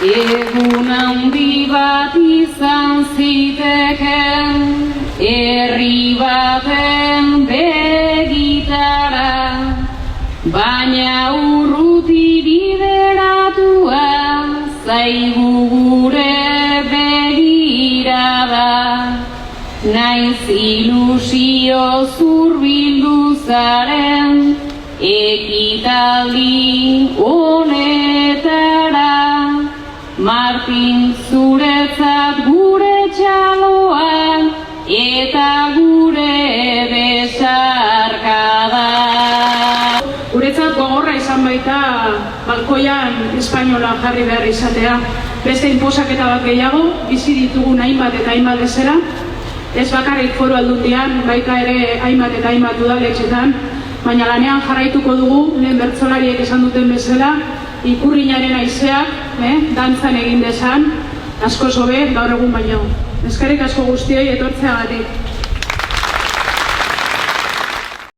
Egun handi bat izan ziteken, herri baten begitara, baina urruti bideratua zaigu gure begirada. Naiz ilusio zurbildu zaren, ekitaldi honetara. Martin, zuretzat gure txaloa eta gure besarkada. Guretzat gogorra izan baita balkoian espainola jarri behar izatea. Beste inposaketa bat gehiago, bizi ditugun hainbat eta hainbat bezala. Ez bakarrik Foru Aldundian, baita ere hainbat eta hainbat udaletxetan, baina lanean jarraituko dugu, lehen bertsolariek esan duten bezala, ikurrinaren haizeak, dantzan egin dezan, asko sobe, gaur egun baino. Eskerrik asko guztioi etortzeagatik.